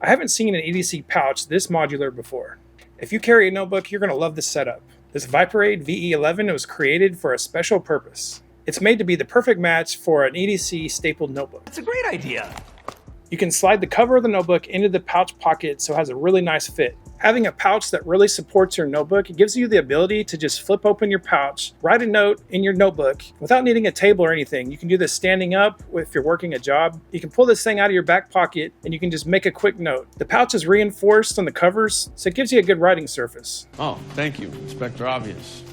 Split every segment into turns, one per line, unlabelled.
I haven't seen an EDC pouch this modular before. If you carry a notebook, you're going to love this setup. This Viperade VE11 was created for a special purpose. It's made to be the perfect match for an EDC stapled notebook.
That's a great idea.
You can slide the cover of the notebook into the pouch pocket so it has a really nice fit. Having a pouch that really supports your notebook, it gives you the ability to just flip open your pouch, write a note in your notebook without needing a table or anything. You can do this standing up if you're working a job. You can pull this thing out of your back pocket and you can just make a quick note. The pouch is reinforced on the covers, so it gives you a good writing surface.
Oh, thank you, Inspector Obvious.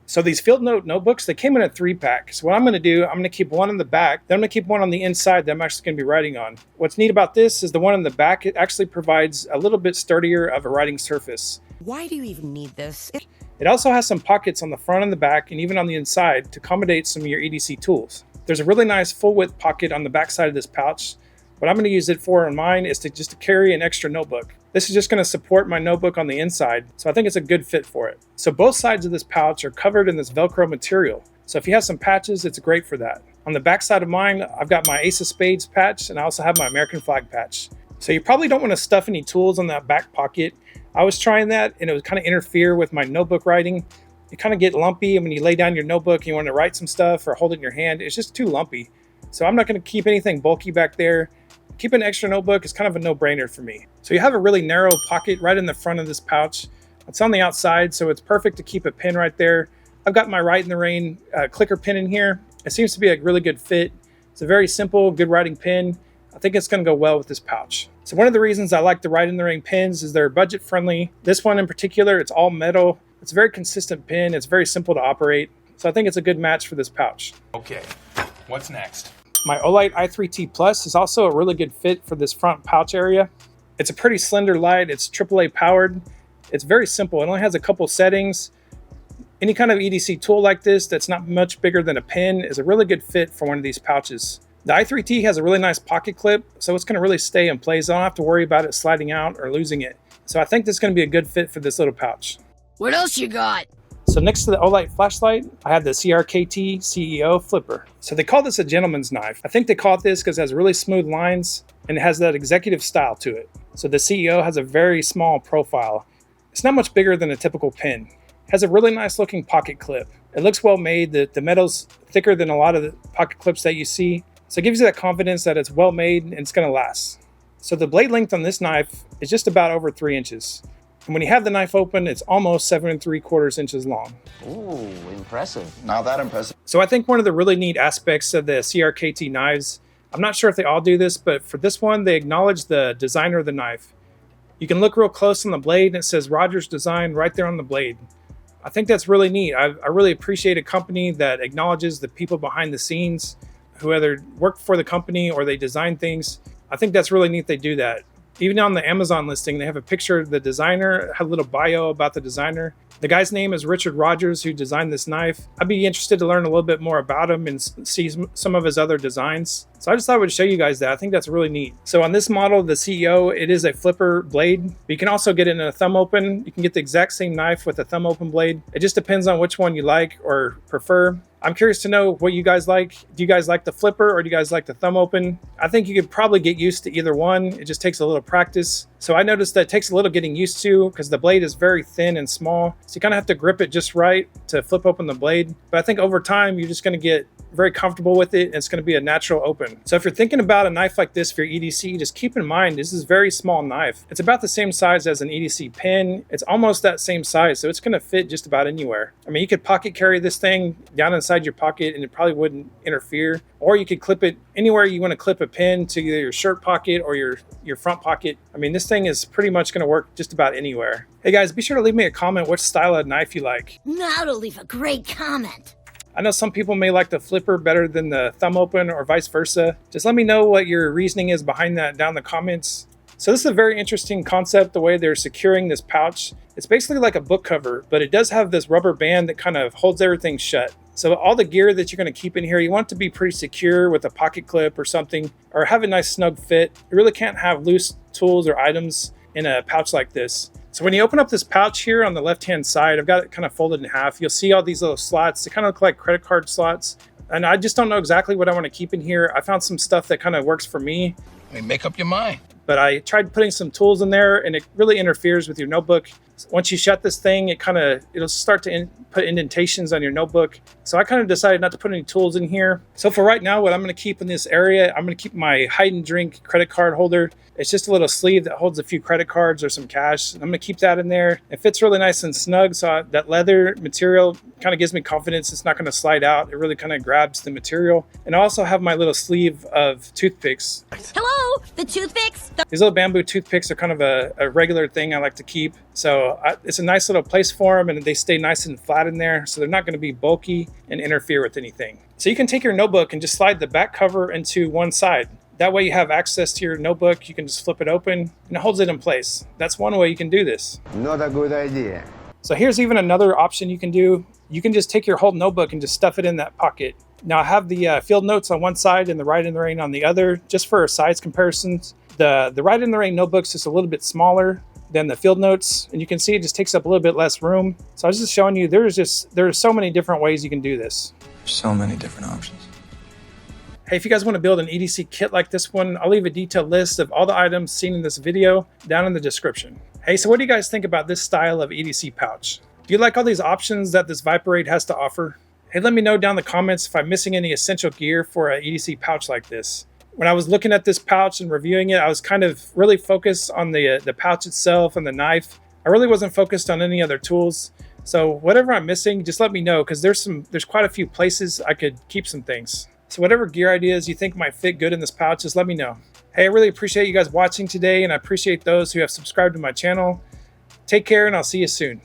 So these field note notebooks, they came in a 3-pack. So what I'm going to do, I'm going to keep one in the back, then I'm going to keep one on the inside that I'm actually going to be writing on. What's neat about this is the one in the back, it actually provides a little bit sturdier of a writing surface.
Why do you even need this?
It also has some pockets on the front and the back and even on the inside to accommodate some of your EDC tools. There's a really nice full width pocket on the back side of this pouch. What I'm going to use it for on mine is to carry an extra notebook. This is just going to support my notebook on the inside, so I think it's a good fit for it. So both sides of this pouch are covered in this Velcro material. So if you have some patches, it's great for that. On the back side of mine, I've got my Ace of Spades patch and I also have my American flag patch. So you probably don't want to stuff any tools on that back pocket. I was trying that and it would kind of interfere with my notebook writing. You kind of get lumpy, and when you lay down your notebook and you want to write some stuff or hold it in your hand, it's just too lumpy. So I'm not going to keep anything bulky back there. Keeping an extra notebook is kind of a no-brainer for me. So you have a really narrow pocket right in the front of this pouch. It's on the outside, so it's perfect to keep a pen right there. I've got my Write in the Rain clicker pen in here. It seems to be a really good fit. It's a very simple, good writing pen. I think it's going to go well with this pouch. So one of the reasons I like the Write in the Rain pens is they're budget friendly. This one in particular, it's all metal. It's a very consistent pen. It's very simple to operate. So I think it's a good match for this pouch.
Okay, what's next?
My Olight i3T Plus is also a really good fit for this front pouch area. It's a pretty slender light. It's AAA powered. It's very simple. It only has a couple settings. Any kind of EDC tool like this that's not much bigger than a pen is a really good fit for one of these pouches. The i3T has a really nice pocket clip, so it's going to really stay in place. I don't have to worry about it sliding out or losing it. So I think this is going to be a good fit for this little pouch.
What else you got?
So next to the Olight flashlight, I have the CRKT CEO flipper. So they call this a gentleman's knife. I think they call it this because it has really smooth lines and it has that executive style to it. So the CEO has a very small profile. It's not much bigger than a typical pen. It has a really nice looking pocket clip. It looks well made. The metal's thicker than a lot of the pocket clips that you see. So it gives you that confidence that it's well made and it's going to last. So the blade length on this knife is just about over 3 inches. And when you have the knife open, it's almost 7 3/4 inches long.
Ooh, impressive. Not that impressive.
So I think one of the really neat aspects of the CRKT knives, I'm not sure if they all do this, but for this one, they acknowledge the designer of the knife. You can look real close on the blade and it says Rogers Design right there on the blade. I think that's really neat. I really appreciate a company that acknowledges the people behind the scenes who either work for the company or they design things. I think that's really neat they do that. Even on the Amazon listing, they have a picture of the designer, have a little bio about the designer. The guy's name is Richard Rogers, who designed this knife. I'd be interested to learn a little bit more about him and see some of his other designs. So I just thought I would show you guys that. I think that's really neat. So on this model, the CEO, it is a flipper blade. But you can also get it in a thumb open. You can get the exact same knife with a thumb open blade. It just depends on which one you like or prefer. I'm curious to know what you guys like. Do you guys like the flipper or do you guys like the thumb open? I think you could probably get used to either one. It just takes a little practice. So I noticed that it takes a little getting used to because the blade is very thin and small. So you kind of have to grip it just right to flip open the blade. But I think over time, you're just going to get very comfortable with it. And it's going to be a natural open. So if you're thinking about a knife like this for your EDC, just keep in mind, this is a very small knife. It's about the same size as an EDC pen. It's almost that same size. So it's going to fit just about anywhere. I mean, you could pocket carry this thing down inside your pocket and it probably wouldn't interfere. Or you could clip it anywhere you want to clip a pen, to either your shirt pocket or your front pocket. I mean, this thing is pretty much going to work just about anywhere. Hey guys, be sure to leave me a comment which style of knife you like.
Now to leave a great comment.
I know some people may like the flipper better than the thumb open or vice versa. Just let me know what your reasoning is behind that down in the comments. So this is a very interesting concept, the way they're securing this pouch. It's basically like a book cover, but it does have this rubber band that kind of holds everything shut. So all the gear that you're going to keep in here, you want it to be pretty secure with a pocket clip or something, or have a nice snug fit. You really can't have loose tools or items in a pouch like this. So when you open up this pouch here on the left-hand side, I've got it kind of folded in half. You'll see all these little slots. They kind of look like credit card slots. And I just don't know exactly what I want to keep in here. I found some stuff that kind of works for me.
I mean, make up your mind.
but I tried putting some tools in there and it really interferes with your notebook. Once you shut this thing, it'll start to put indentations on your notebook. So I kind of decided not to put any tools in here. So for right now, what I'm going to keep in this area, I'm going to keep my hide and drink credit card holder. It's just a little sleeve that holds a few credit cards or some cash. I'm going to keep that in there. It fits really nice and snug, so that leather material kind of gives me confidence it's not going to slide out. It really kind of grabs the material. And I also have my little sleeve of toothpicks.
Hello, the toothpicks?
These little bamboo toothpicks are kind of a regular thing I like to keep. So it's a nice little place for them, and they stay nice and flat in there, so they're not going to be bulky and interfere with anything. So you can take your notebook and just slide the back cover into one side. That way you have access to your notebook. You can just flip it open and it holds it in place. That's one way you can do this.
Not a good idea.
So here's even another option you can do. You can just take your whole notebook and just stuff it in that pocket. Now I have the field notes on one side and the Ride in the Rain on the other, just for size comparisons. The Ride in the Rain notebook's just a little bit smaller than the field notes, and you can see it just takes up a little bit less room. So I was just showing you there are so many different ways you can do this.
So many different options.
Hey, if you guys want to build an EDC kit like this one, I'll leave a detailed list of all the items seen in this video down in the description. Hey, so what do you guys think about this style of EDC pouch? Do you like all these options that this Viperade has to offer? Hey, let me know down in the comments if I'm missing any essential gear for an EDC pouch like this. When I was looking at this pouch and reviewing it, I was kind of really focused on the pouch itself and the knife. I really wasn't focused on any other tools. So whatever I'm missing, just let me know, because there's quite a few places I could keep some things. So whatever gear ideas you think might fit good in this pouch, just let me know. Hey, I really appreciate you guys watching today, and I appreciate those who have subscribed to my channel. Take care, and I'll see you soon.